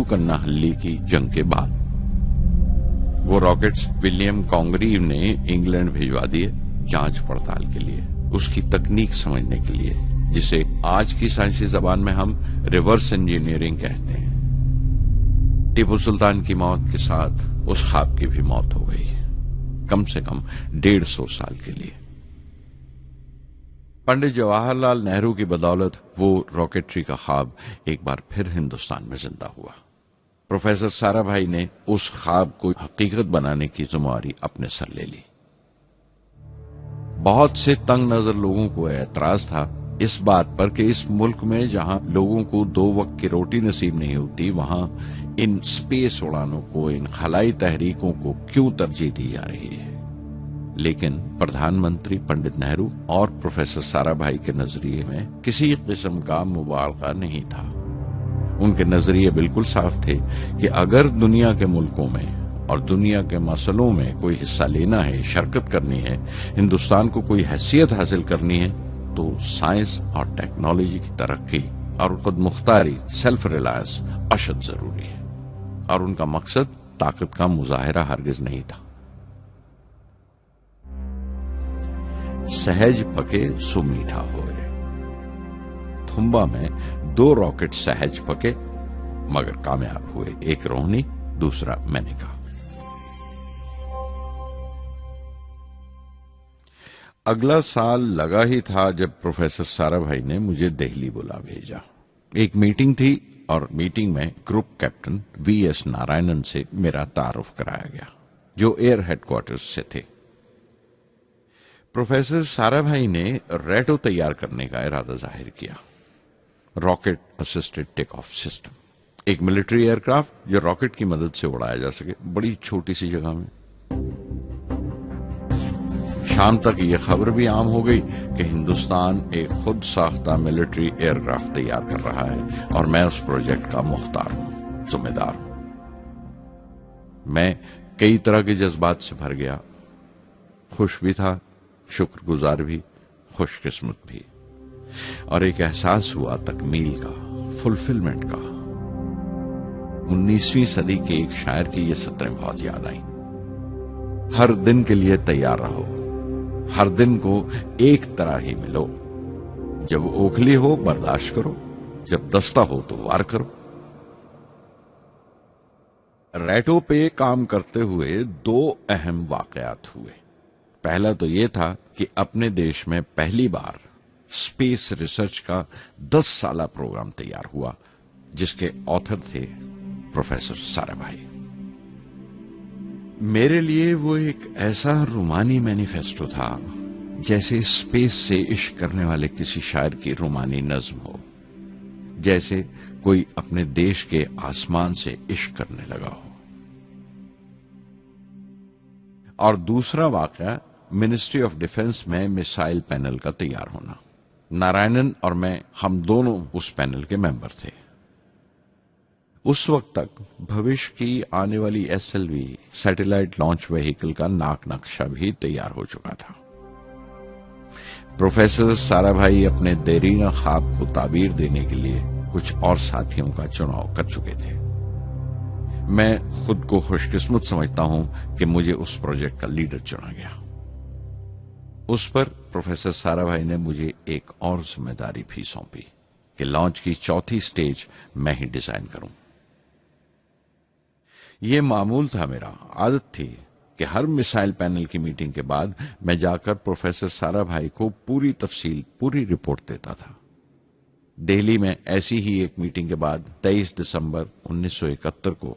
کرنا حلی کی جنگ کے بعد وہ راکٹس ولیم کانگریو نے انگلینڈ بھیجوا دیے جانچ پڑتال کے لیے، اس کی تکنیک سمجھنے کے لیے، جسے آج کی سائنسی زبان میں ہم ریورس انجینئرنگ کہتے ہیں۔ ٹیپو سلطان کی موت کے ساتھ اس خواب کی بھی موت ہو گئی، کم سے کم 150 سال کے لیے۔ پنڈت جواہر لال نہرو کی بدولت وہ راکٹری کا خواب ایک بار پھر ہندوستان میں زندہ ہوا۔ پروفیسر سارا بھائی نے اس خواب کو حقیقت بنانے کی ذمہ داری اپنے سر لے لی۔ بہت سے تنگ نظر لوگوں کو اعتراض تھا اس بات پر کہ اس ملک میں جہاں لوگوں کو 2 وقت کی روٹی نصیب نہیں ہوتی، وہاں ان سپیس اڑانوں کو، ان خلائی تحریکوں کو کیوں ترجیح دی جا رہی ہے۔ لیکن پردھان منتری پنڈت نہرو اور پروفیسر سارا بھائی کے نظریے میں کسی قسم کا مبالغہ نہیں تھا۔ ان کے نظریے بالکل صاف تھے کہ اگر دنیا کے ملکوں میں اور دنیا کے مسئلوں میں کوئی حصہ لینا ہے، شرکت کرنی ہے، ہندوستان کو کوئی حیثیت حاصل کرنی ہے، تو سائنس اور ٹیکنالوجی کی ترقی اور خود مختاری، سیلف ریلائنس اشد ضروری ہے، اور ان کا مقصد طاقت کا مظاہرہ ہرگز نہیں تھا۔ سہج پکے سو میٹھا ہوئے۔ تھمبا میں 2 راکٹ سہج پکے مگر کامیاب ہوئے، ایک روہنی، دوسرا مینیکا۔ اگلا سال لگا ہی تھا جب پروفیسر سارا بھائی نے مجھے دہلی بلا بھیجا۔ ایک میٹنگ تھی اور میٹنگ میں group captain V S Narayanan سے میرا تعارف کرایا گیا، جو ایئر ہیڈ کوارٹرز سے تھے۔ پروفیسر سارا بھائی نے ریٹو تیار کرنے کا ارادہ ظاہر کیا، rocket assisted take of system, ایک ملٹری ایئر کرافٹ جو راکٹ کی مدد سے اڑایا جا سکے بڑی چھوٹی سی جگہ میں۔ شام تک یہ خبر بھی عام ہو گئی کہ ہندوستان ایک خود ساختہ ملٹری ایئر کرافٹ تیار کر رہا ہے اور میں اس پروجیکٹ کا مختار ہوں، ذمہ دار ہوں۔ میں کئی طرح کے جذبات سے بھر گیا، خوش بھی تھا، شکر گزار بھی، خوش قسمت بھی، اور ایک احساس ہوا تکمیل کا، فلفلمنٹ کا۔ 19ویں صدی کے ایک شاعر کی یہ سطریں بہت یاد آئیں۔ ہر دن کے لیے تیار رہو، ہر دن کو ایک طرح ہی ملو، جب اوکھلی ہو برداشت کرو، جب دستہ ہو تو وار کرو۔ ریٹو پہ کام کرتے ہوئے 2 اہم واقعات ہوئے۔ پہلا تو یہ تھا کہ اپنے دیش میں پہلی بار اسپیس ریسرچ کا 10 سالہ پروگرام تیار ہوا، جس کے آتھر تھے پروفیسر سارا بھائی۔ میرے لیے وہ ایک ایسا رومانی مینیفیسٹو تھا جیسے اسپیس سے عشق کرنے والے کسی شاعر کی رومانی نظم ہو، جیسے کوئی اپنے دیش کے آسمان سے عشق کرنے لگا ہو۔ اور دوسرا واقعہ منسٹری آف ڈیفنس میں میسائل پینل کا تیار ہونا۔ نارائنن اور میں، ہم دونوں اس پینل کے ممبر تھے۔ اس وقت تک بھوش کی آنے والی SLV سیٹلائٹ لانچ وہیکل کا ناک نقشہ بھی تیار ہو چکا تھا۔ پروفیسر سارا بھائی اپنے دیرینہ خواب کو تعبیر دینے کے لیے کچھ اور ساتھیوں کا چناؤ کر چکے تھے۔ میں خود کو خوش قسمت سمجھتا ہوں کہ مجھے اس پروجیکٹ کا لیڈر چنا گیا۔ اس پر پروفیسر سارا بھائی نے مجھے ایک اور ذمہ داری بھی سونپی کہ لانچ کی 4تھی سٹیج میں ہی ڈیزائن کروں۔ یہ معمول تھا، میرا عادت تھی کہ ہر میسائل پینل کی میٹنگ کے بعد میں جا کر پروفیسر سارا بھائی کو پوری تفصیل، پوری رپورٹ دیتا تھا۔ دہلی میں ایسی ہی ایک میٹنگ کے بعد 23 دسمبر 1971 کو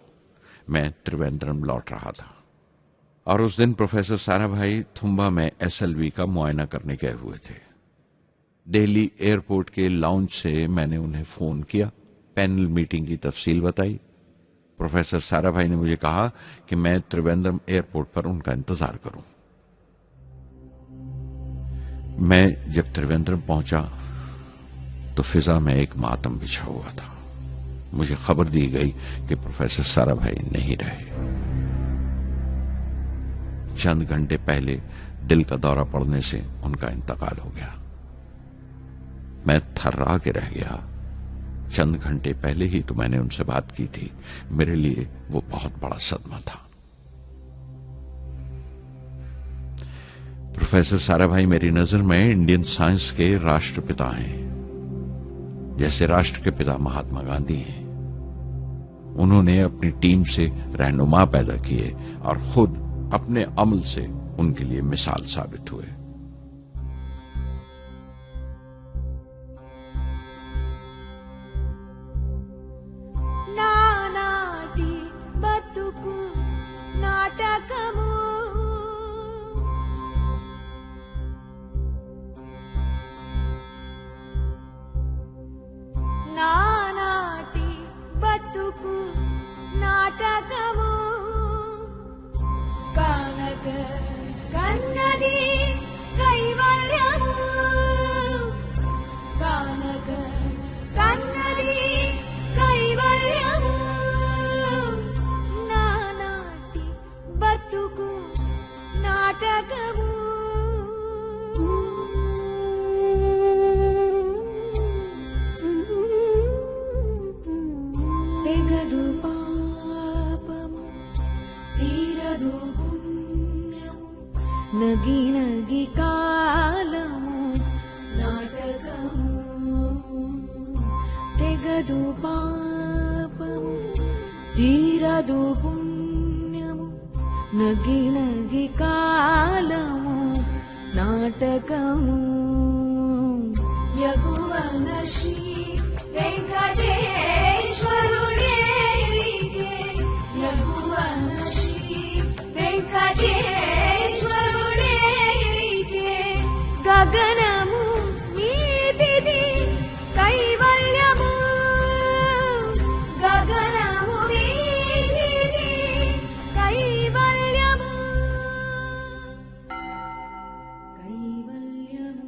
میں تریویندرم لوٹ رہا تھا، اور اس دن پروفیسر سارا بھائی تھمبا میں SLV کا معائنہ کرنے گئے ہوئے تھے۔ دہلی ایئرپورٹ کے لاؤنج سے میں نے انہیں فون کیا، پینل میٹنگ کی تفصیل بتائی۔ پروفیسر سارا بھائی نے مجھے کہا کہ میں تریویندرم ایئرپورٹ پر ان کا انتظار کروں۔ میں جب تریویندرم پہنچا تو فضا میں ایک ماتم بچھا ہوا تھا۔ مجھے خبر دی گئی کہ پروفیسر سارا بھائی نہیں رہے۔ چند گھنٹے پہلے دل کا دورہ پڑنے سے ان کا انتقال ہو گیا۔ میں تھرا کے رہ گیا، چند گھنٹے پہلے ہی تو میں نے ان سے بات کی تھی. میرے لیے وہ بہت بڑا صدمہ تھا. پروفیسر سارا بھائی میری نظر میں انڈین سائنس کے راشٹر پتا ہیں، جیسے راشٹر کے پتا مہاتما گاندھی ہیں. انہوں نے اپنی ٹیم سے رہنما پیدا کیے اور خود اپنے عمل سے ان کے لیے مثال ثابت ہوئے. నానాటి బతుకు నాటకము నానాటి బతుకు నాటకము కానక కన్నది కైవల్యము కానక కన్నది కైవల్యము నానాటి బతుకు నాటకము తెగదు పాపము తీరదు పుణ్యము నగి నగి కాలము నాటకము తెగదు పాపము తీరదు పుణ్యము నగి నగి కాలము నాటకము యగువన Shri వెంకటేశ్వరుడేలికే యగువన Shri వెంకటేశ్వరుడేలికే గగనము మీదిది కైవల్యము గగనము మీదిది కైవల్యము కైవల్యము.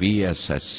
VSSC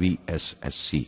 VSSC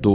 2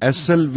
SLV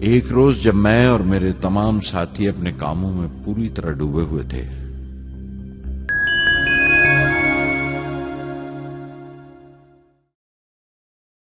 ایک روز جب میں اور میرے تمام ساتھی اپنے کاموں میں پوری طرح ڈوبے ہوئے تھے